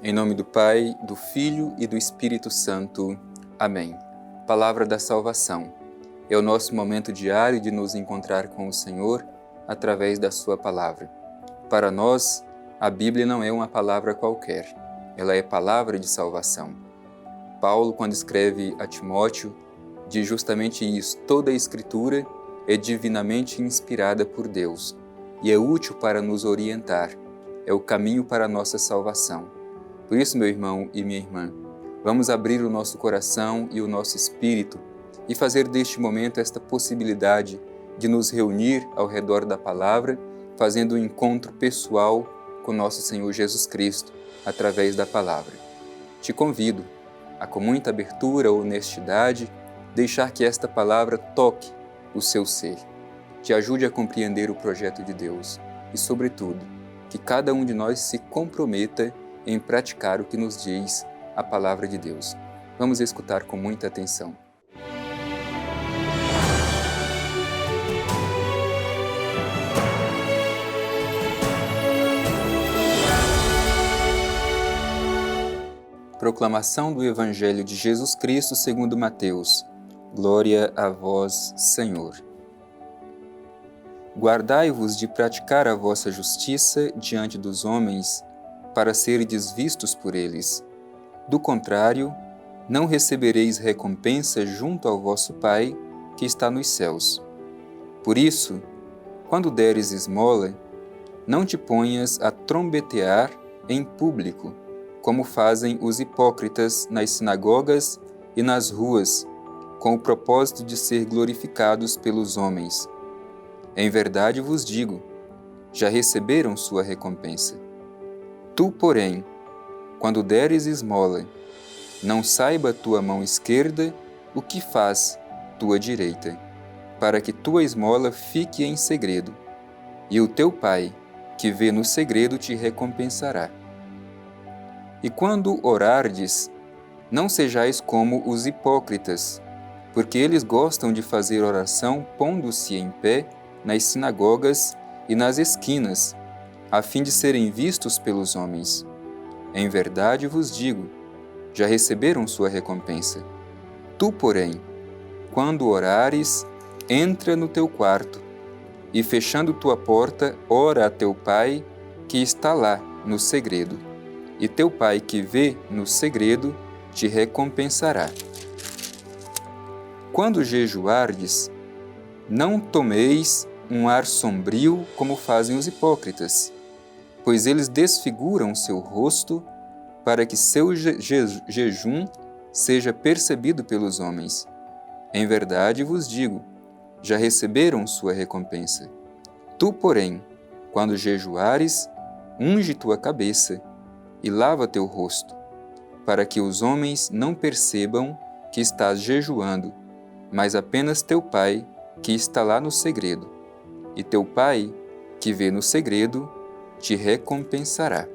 Em nome do Pai, do Filho e do Espírito Santo. Amém. Palavra da salvação. É o nosso momento diário de nos encontrar com o Senhor através da sua palavra. Para nós, a Bíblia não é uma palavra qualquer. Ela é palavra de salvação. Paulo, quando escreve a Timóteo, diz justamente isso. Toda a Escritura é divinamente inspirada por Deus e é útil para nos orientar. É o caminho para a nossa salvação. Por isso, meu irmão e minha irmã, vamos abrir o nosso coração e o nosso espírito e fazer deste momento esta possibilidade de nos reunir ao redor da palavra, fazendo um encontro pessoal com nosso Senhor Jesus Cristo, através da palavra. Te convido a, com muita abertura, honestidade, deixar que esta palavra toque o seu ser, te ajude a compreender o projeto de Deus e, sobretudo, que cada um de nós se comprometa em praticar o que nos diz a palavra de Deus. Vamos escutar com muita atenção. Proclamação do Evangelho de Jesus Cristo segundo Mateus. Glória a vós, Senhor. Guardai-vos de praticar a vossa justiça diante dos homens, para serdes vistos por eles. Do contrário, não recebereis recompensa junto ao vosso Pai, que está nos céus. Por isso, quando deres esmola, não te ponhas a trombetear em público, como fazem os hipócritas nas sinagogas e nas ruas, com o propósito de ser glorificados pelos homens. Em verdade vos digo, já receberam sua recompensa. Tu, porém, quando deres esmola, não saiba tua mão esquerda o que faz tua direita, para que tua esmola fique em segredo, e o teu Pai, que vê no segredo, te recompensará. E quando orardes, não sejais como os hipócritas, porque eles gostam de fazer oração pondo-se em pé nas sinagogas e nas esquinas, a fim de serem vistos pelos homens. Em verdade vos digo, já receberam sua recompensa. Tu, porém, quando orares, entra no teu quarto, e fechando tua porta, ora a teu Pai, que está lá no segredo, e teu Pai que vê no segredo, te recompensará. Quando jejuardes, não tomeis um ar sombrio como fazem os hipócritas, pois eles desfiguram seu rosto para que seu jejum seja percebido pelos homens. Em verdade vos digo, já receberam sua recompensa. Tu, porém, quando jejuares, unge tua cabeça e lava teu rosto, para que os homens não percebam que estás jejuando, mas apenas teu Pai, que está lá no segredo. E teu Pai, que vê no segredo, te recompensará.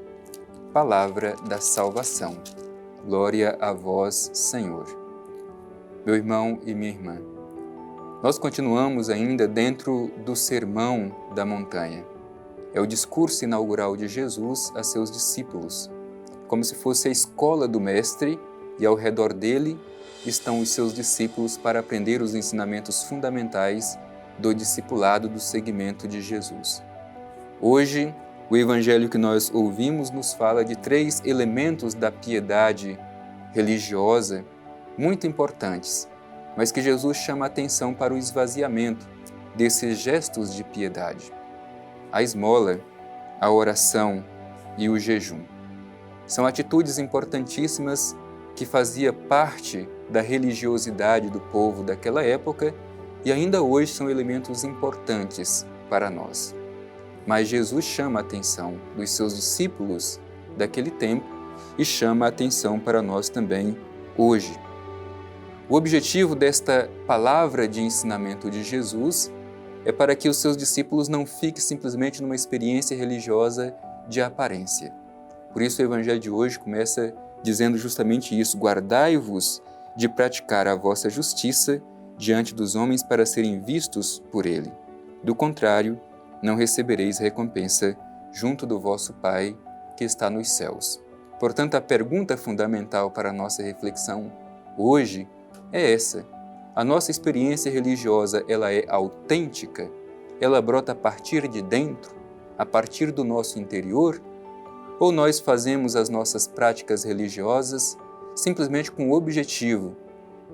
Palavra da salvação. Glória a vós, Senhor. Meu irmão e minha irmã, nós continuamos ainda dentro do Sermão da Montanha. É o discurso inaugural de Jesus a seus discípulos, como se fosse a escola do Mestre, e ao redor dele estão os seus discípulos para aprender os ensinamentos fundamentais do discipulado do seguimento de Jesus. Hoje, o Evangelho que nós ouvimos nos fala de 3 elementos da piedade religiosa muito importantes, mas que Jesus chama a atenção para o esvaziamento desses gestos de piedade. A esmola, a oração e o jejum. São atitudes importantíssimas que fazia parte da religiosidade do povo daquela época e ainda hoje são elementos importantes para nós. Mas Jesus chama a atenção dos seus discípulos daquele tempo e chama a atenção para nós também hoje. O objetivo desta palavra de ensinamento de Jesus é para que os seus discípulos não fiquem simplesmente numa experiência religiosa de aparência. Por isso o Evangelho de hoje começa dizendo justamente isso: guardai-vos de praticar a vossa justiça diante dos homens para serem vistos por ele. Do contrário, não recebereis recompensa junto do vosso Pai que está nos céus. Portanto, a pergunta fundamental para a nossa reflexão hoje é essa. A nossa experiência religiosa, ela é autêntica? Ela brota a partir de dentro, a partir do nosso interior? Ou nós fazemos as nossas práticas religiosas simplesmente com o objetivo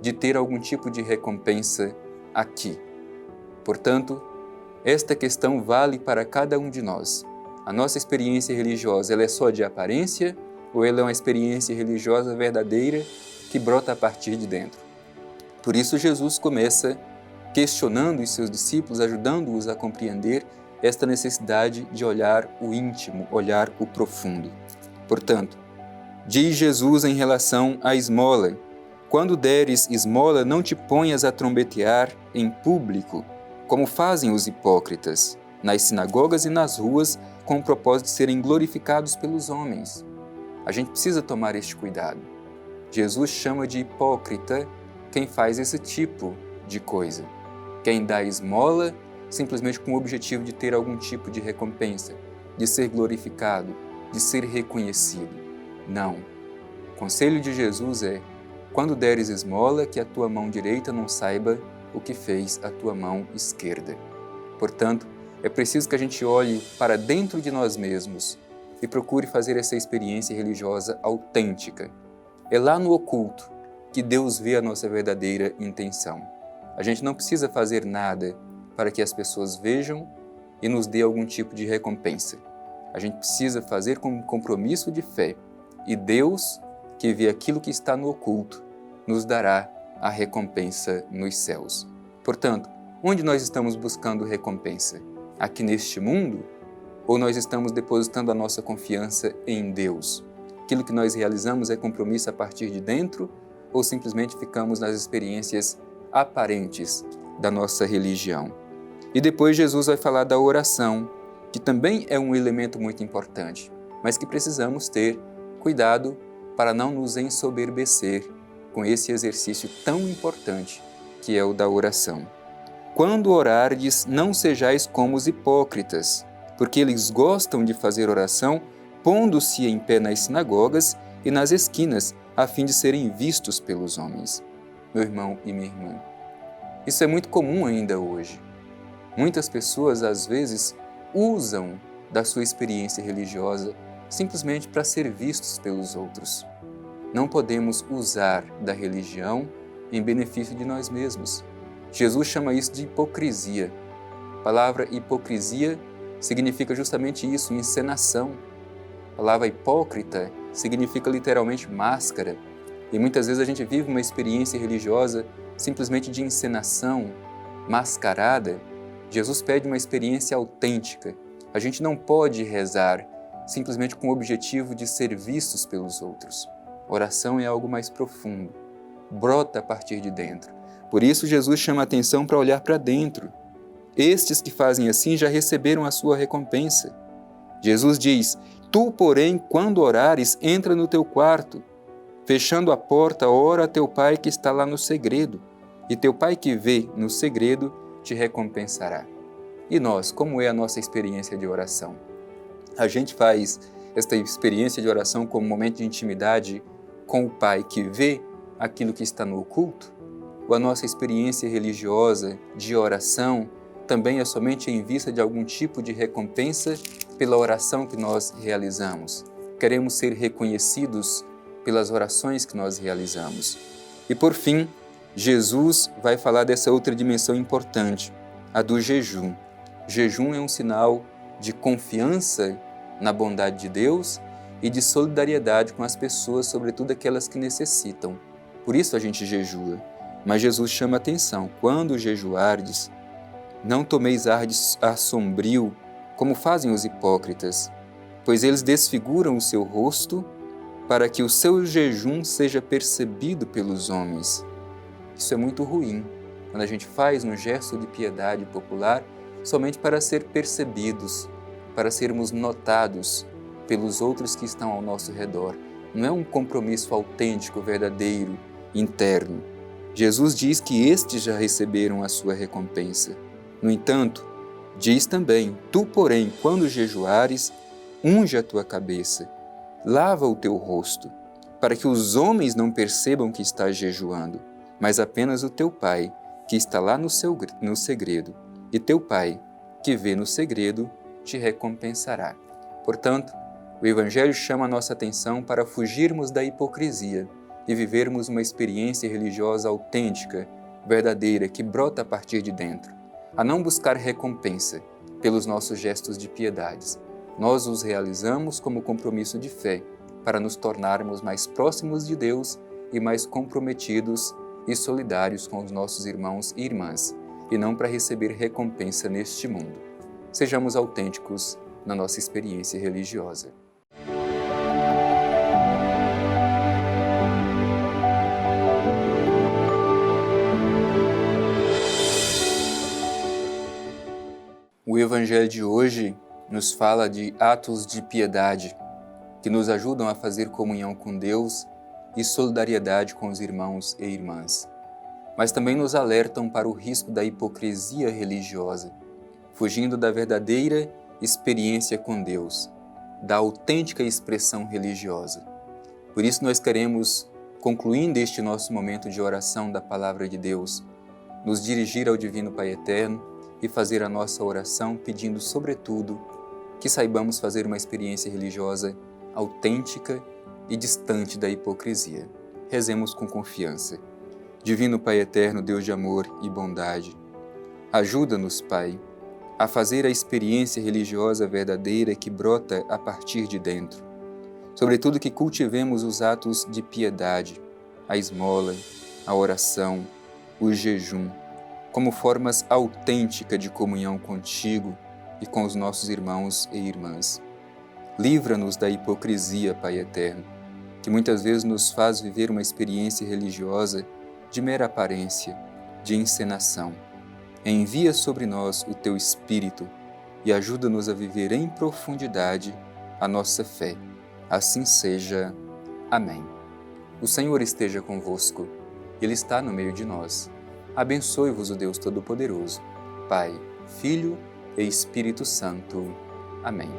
de ter algum tipo de recompensa aqui? Portanto, esta questão vale para cada um de nós. A nossa experiência religiosa, ela é só de aparência ou ela é uma experiência religiosa verdadeira que brota a partir de dentro? Por isso, Jesus começa questionando os seus discípulos, ajudando-os a compreender esta necessidade de olhar o íntimo, olhar o profundo. Portanto, diz Jesus em relação à esmola: quando deres esmola, não te ponhas a trombetear em público, como fazem os hipócritas, nas sinagogas e nas ruas, com o propósito de serem glorificados pelos homens. A gente precisa tomar este cuidado. Jesus chama de hipócrita quem faz esse tipo de coisa. Quem dá esmola simplesmente com o objetivo de ter algum tipo de recompensa, de ser glorificado, de ser reconhecido. Não. O conselho de Jesus é: quando deres esmola, que a tua mão direita não saiba o que fez a tua mão esquerda. Portanto, é preciso que a gente olhe para dentro de nós mesmos e procure fazer essa experiência religiosa autêntica. É lá no oculto que Deus vê a nossa verdadeira intenção. A gente não precisa fazer nada para que as pessoas vejam e nos dê algum tipo de recompensa. A gente precisa fazer com um compromisso de fé. E Deus, que vê aquilo que está no oculto, nos dará a recompensa nos céus. Portanto, onde nós estamos buscando recompensa? Aqui neste mundo? Ou nós estamos depositando a nossa confiança em Deus? Aquilo que nós realizamos é compromisso a partir de dentro? Ou simplesmente ficamos nas experiências aparentes da nossa religião? E depois Jesus vai falar da oração, que também é um elemento muito importante, mas que precisamos ter cuidado para não nos ensoberbecer com esse exercício tão importante que é o da oração. Quando orardes, não sejais como os hipócritas, porque eles gostam de fazer oração pondo-se em pé nas sinagogas e nas esquinas, a fim de serem vistos pelos homens. Meu irmão e minha irmã, isso é muito comum ainda hoje. Muitas pessoas, às vezes, usam da sua experiência religiosa simplesmente para ser vistos pelos outros. Não podemos usar da religião em benefício de nós mesmos. Jesus chama isso de hipocrisia. A palavra hipocrisia significa justamente isso, encenação. A palavra hipócrita significa literalmente máscara. E muitas vezes a gente vive uma experiência religiosa simplesmente de encenação, mascarada. Jesus pede uma experiência autêntica. A gente não pode rezar simplesmente com o objetivo de ser vistos pelos outros. Oração é algo mais profundo, brota a partir de dentro. Por isso Jesus chama a atenção para olhar para dentro. Estes que fazem assim já receberam a sua recompensa. Jesus diz: tu, porém, quando orares, entra no teu quarto, fechando a porta, ora a teu pai que está lá no segredo, e teu pai que vê no segredo te recompensará. E nós, como é a nossa experiência de oração? A gente faz esta experiência de oração como um momento de intimidade com o Pai que vê aquilo que está no oculto? Ou a nossa experiência religiosa de oração também é somente em vista de algum tipo de recompensa pela oração que nós realizamos? Queremos ser reconhecidos pelas orações que nós realizamos. E por fim, Jesus vai falar dessa outra dimensão importante, a do jejum. Jejum é um sinal de confiança na bondade de Deus e de solidariedade com as pessoas, sobretudo aquelas que necessitam. Por isso a gente jejua. Mas Jesus chama a atenção: quando jejuardes, não tomeis ar sombrio, como fazem os hipócritas, pois eles desfiguram o seu rosto para que o seu jejum seja percebido pelos homens. Isso é muito ruim, quando a gente faz um gesto de piedade popular somente para ser percebidos, para sermos notados pelos outros que estão ao nosso redor. Não é um compromisso autêntico, verdadeiro, interno. Jesus diz que estes já receberam a sua recompensa. No entanto, diz também: tu, porém, quando jejuares, unge a tua cabeça, lava o teu rosto, para que os homens não percebam que estás jejuando, mas apenas o teu Pai, que está lá no segredo, e teu Pai, que vê no segredo, te recompensará. Portanto, o Evangelho chama a nossa atenção para fugirmos da hipocrisia e vivermos uma experiência religiosa autêntica, verdadeira, que brota a partir de dentro, a não buscar recompensa pelos nossos gestos de piedades. Nós os realizamos como compromisso de fé, para nos tornarmos mais próximos de Deus e mais comprometidos e solidários com os nossos irmãos e irmãs, e não para receber recompensa neste mundo. Sejamos autênticos na nossa experiência religiosa. O Evangelho de hoje nos fala de atos de piedade que nos ajudam a fazer comunhão com Deus e solidariedade com os irmãos e irmãs, mas também nos alertam para o risco da hipocrisia religiosa, fugindo da verdadeira experiência com Deus, da autêntica expressão religiosa. Por isso nós queremos, concluindo este nosso momento de oração da Palavra de Deus, nos dirigir ao Divino Pai Eterno e fazer a nossa oração pedindo, sobretudo, que saibamos fazer uma experiência religiosa autêntica e distante da hipocrisia. Rezemos com confiança. Divino Pai Eterno, Deus de amor e bondade, ajuda-nos, Pai, a fazer a experiência religiosa verdadeira que brota a partir de dentro. Sobretudo que cultivemos os atos de piedade, a esmola, a oração, o jejum, como formas autênticas de comunhão contigo e com os nossos irmãos e irmãs. Livra-nos da hipocrisia, Pai Eterno, que muitas vezes nos faz viver uma experiência religiosa de mera aparência, de encenação. Envia sobre nós o Teu Espírito e ajuda-nos a viver em profundidade a nossa fé. Assim seja. Amém. O Senhor esteja convosco. Ele está no meio de nós. Abençoe-vos o Deus Todo-Poderoso, Pai, Filho e Espírito Santo. Amém.